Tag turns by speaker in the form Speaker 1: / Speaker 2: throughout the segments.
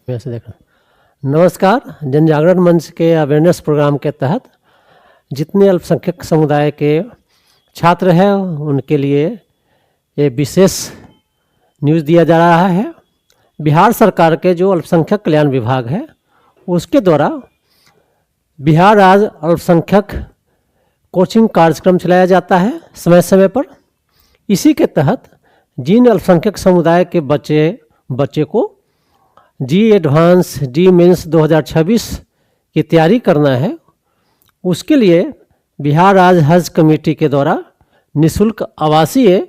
Speaker 1: वैसे देखा। नमस्कार। जन जागरण मंच के अवेयरनेस प्रोग्राम के तहत जितने अल्पसंख्यक समुदाय के छात्र हैं उनके लिए ये विशेष न्यूज़ दिया जा रहा है। बिहार सरकार के जो अल्पसंख्यक कल्याण विभाग है उसके द्वारा बिहार राज्य अल्पसंख्यक कोचिंग कार्यक्रम चलाया जाता है समय समय पर। इसी के तहत जिन अल्पसंख्यक समुदाय के बच्चे को जी एडवांस जी मेंस 2026 की तैयारी करना है, उसके लिए बिहार राज्य हज कमेटी के द्वारा निःशुल्क आवासीय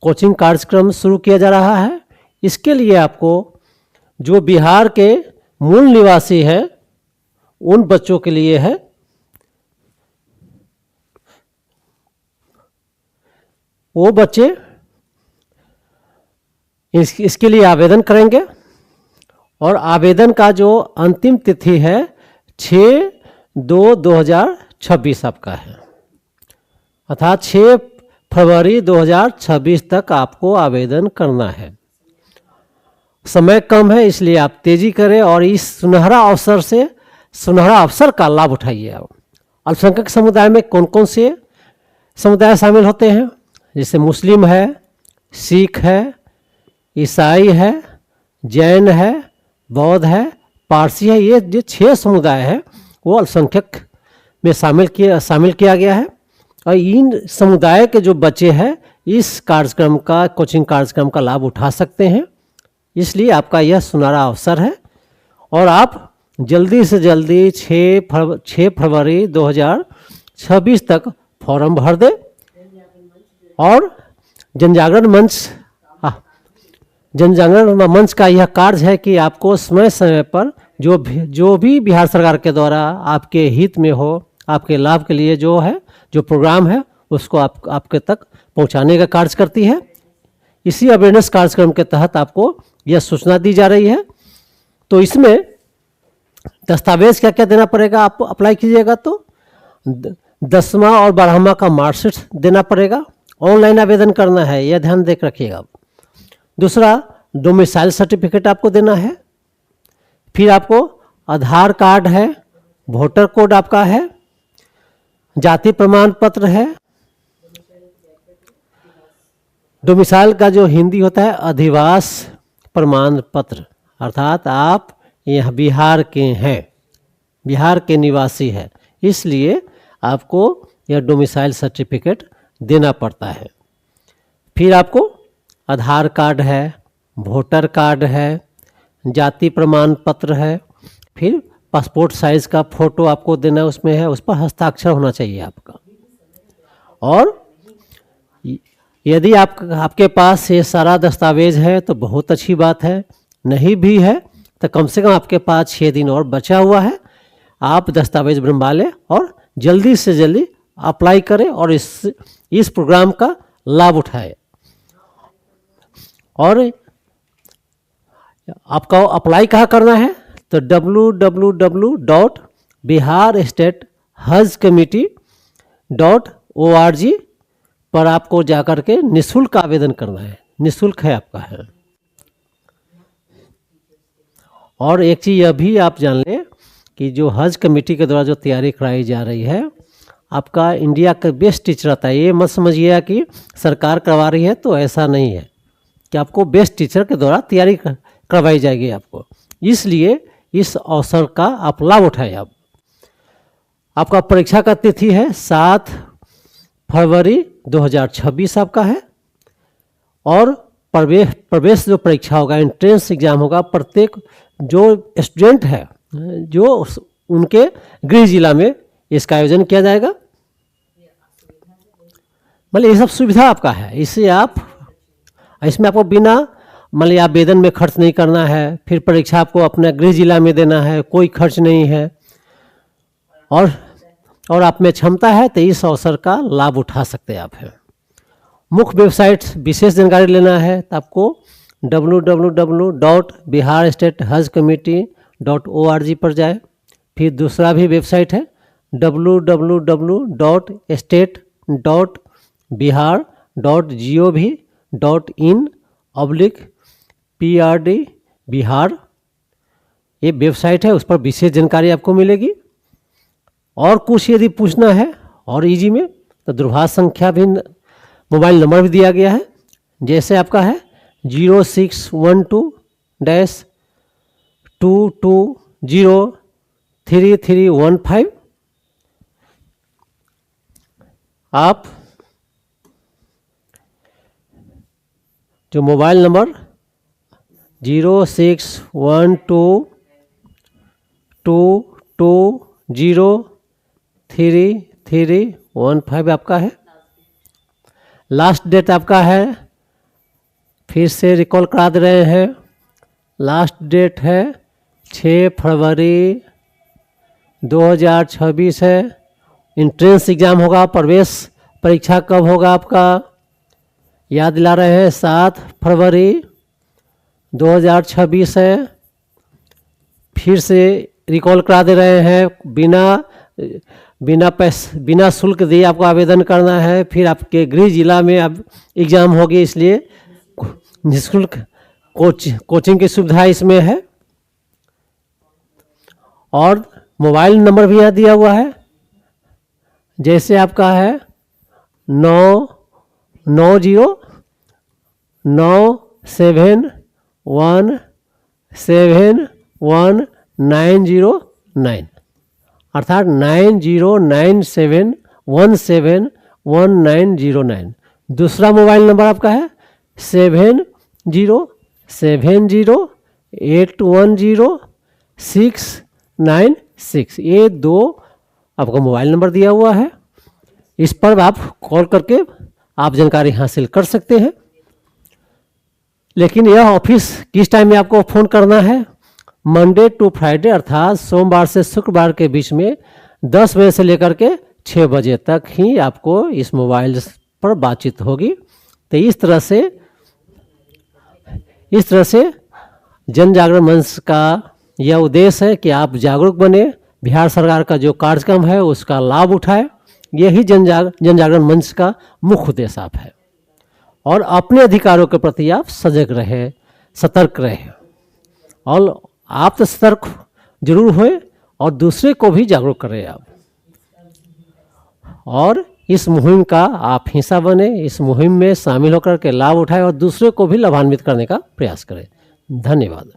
Speaker 1: कोचिंग कार्यक्रम शुरू किया जा रहा है। इसके लिए आपको जो बिहार के मूल निवासी हैं उन बच्चों के लिए है। वो बच्चे इसके लिए आवेदन करेंगे और आवेदन का जो अंतिम तिथि है 6/2/2026 आपका है, अर्थात 6 फरवरी 2026 तक आपको आवेदन करना है। समय कम है इसलिए आप तेजी करें और इस सुनहरा अवसर का लाभ उठाइए। अल्पसंख्यक समुदाय में कौन कौन से समुदाय शामिल होते हैं? जैसे मुस्लिम है, सिख है, ईसाई है, जैन है, बौद्ध है, पारसी है। ये जो 6 समुदाय है वो अल्पसंख्यक में शामिल किया गया है और इन समुदाय के जो बच्चे हैं इस कोचिंग कार्यक्रम का लाभ उठा सकते हैं। इसलिए आपका यह सुनहरा अवसर है और आप जल्दी से जल्दी 6 फरवरी 2026 तक फॉर्म भर दें। और जनजागरण मंच का यह कार्य है कि आपको समय समय पर जो भी बिहार सरकार के द्वारा आपके हित में हो, आपके लाभ के लिए जो प्रोग्राम है उसको आपके तक पहुंचाने का कार्य करती है। इसी अवेयरनेस कार्यक्रम के तहत आपको यह सूचना दी जा रही है। तो इसमें दस्तावेज क्या क्या देना पड़ेगा? आप अप्लाई कीजिएगा तो 10वां और 12वां का मार्कशीट देना पड़ेगा। ऑनलाइन आवेदन करना है, यह ध्यान देख रखिएगा। दूसरा, डोमिसाइल सर्टिफिकेट आपको देना है। फिर आपको आधार कार्ड है, वोटर कोड आपका है, जाति प्रमाण पत्र है। डोमिसाइल का जो हिंदी होता है अधिवास प्रमाण पत्र, अर्थात आप यह बिहार के हैं, बिहार के निवासी हैं, इसलिए आपको यह डोमिसाइल सर्टिफिकेट देना पड़ता है। फिर आपको आधार कार्ड है, वोटर कार्ड है, जाति प्रमाण पत्र है, फिर पासपोर्ट साइज़ का फ़ोटो आपको देना उसमें है, उस पर हस्ताक्षर होना चाहिए आपका। और यदि आपके पास ये सारा दस्तावेज है तो बहुत अच्छी बात है, नहीं भी है तो कम से कम आपके पास 6 दिन और बचा हुआ है। आप दस्तावेज बनवा लें और जल्दी से जल्दी अप्लाई करें और इस प्रोग्राम का लाभ उठाएं। और आपका अप्लाई कहाँ करना है? तो www.biharstatehajcommittee.org पर आपको जाकर के निःशुल्क आवेदन करना है। निःशुल्क है आपका है। और एक चीज़ यह भी आप जान लें कि जो हज कमेटी के द्वारा जो तैयारी कराई जा रही है, आपका इंडिया का बेस्ट टीचर आता है। ये मत समझिएगा कि सरकार करवा रही है, तो ऐसा नहीं है कि आपको बेस्ट टीचर के द्वारा तैयारी करवाई जाएगी आपको। इसलिए इस अवसर का आप लाभ उठाएं। आपका परीक्षा का तिथि है 7 फरवरी 2026 आपका है। और प्रवेश जो परीक्षा होगा, एंट्रेंस एग्जाम होगा, प्रत्येक जो स्टूडेंट है जो उनके गृह जिला में इसका आयोजन किया जाएगा। मतलब ये सब सुविधा आपका है। इसमें आपको बिना आवेदन में खर्च नहीं करना है। फिर परीक्षा आपको अपने गृह जिला में देना है, कोई खर्च नहीं है। और आप में क्षमता है तो इस अवसर का लाभ उठा सकते हैं आप है। मुख्य वेबसाइट विशेष जानकारी लेना है तो आपको www.biharstatehajcommittee.org पर जाए। फिर दूसरा भी वेबसाइट है www.state.bihar.gov.in/PRD बिहार। ये वेबसाइट है, उस पर विशेष जानकारी आपको मिलेगी। और कुछ यदि पूछना है और इजी में तो दूरभाष संख्या भी, मोबाइल नंबर भी दिया गया है। जैसे आपका है 0612-2203315। आप जो मोबाइल नंबर 0612-2203315 आपका है। लास्ट डेट आपका है, फिर से रिकॉल करा दे रहे हैं, लास्ट डेट है 6 फरवरी 2026 है। इंट्रेंस एग्ज़ाम होगा, प्रवेश परीक्षा कब होगा आपका, याद दिला रहे हैं 7 फरवरी 2026 है। फिर से रिकॉल करा दे रहे हैं, बिना शुल्क दिए आपको आवेदन करना है। फिर आपके गृह जिला में अब एग्ज़ाम होगी, इसलिए निःशुल्क कोचिंग की सुविधा इसमें है। और मोबाइल नंबर भी यहाँ दिया हुआ है, जैसे आपका है 9097171909, अर्थात 9097171909। दूसरा मोबाइल नंबर आपका है 7070810696। ये 2 आपको मोबाइल नंबर दिया हुआ है, इस पर आप कॉल करके आप जानकारी हासिल कर सकते हैं। लेकिन यह ऑफिस किस टाइम में आपको फ़ोन करना है, मंडे टू फ्राइडे अर्थात सोमवार से शुक्रवार के बीच में 10 बजे से लेकर के 6 बजे तक ही आपको इस मोबाइल पर बातचीत होगी। तो इस तरह से जन जागरण मंच का यह उद्देश्य है कि आप जागरूक बने, बिहार सरकार का जो कार्यक्रम है उसका लाभ उठाए। यही जन जागरण मंच का मुख्य उद्देश्य आप है। और अपने अधिकारों के प्रति आप सजग रहे, सतर्क रहे। और आप तो सतर्क जरूर होए और दूसरे को भी जागरूक करें आप। और इस मुहिम का आप हिस्सा बने, इस मुहिम में शामिल होकर के लाभ उठाएं और दूसरे को भी लाभान्वित करने का प्रयास करें। धन्यवाद।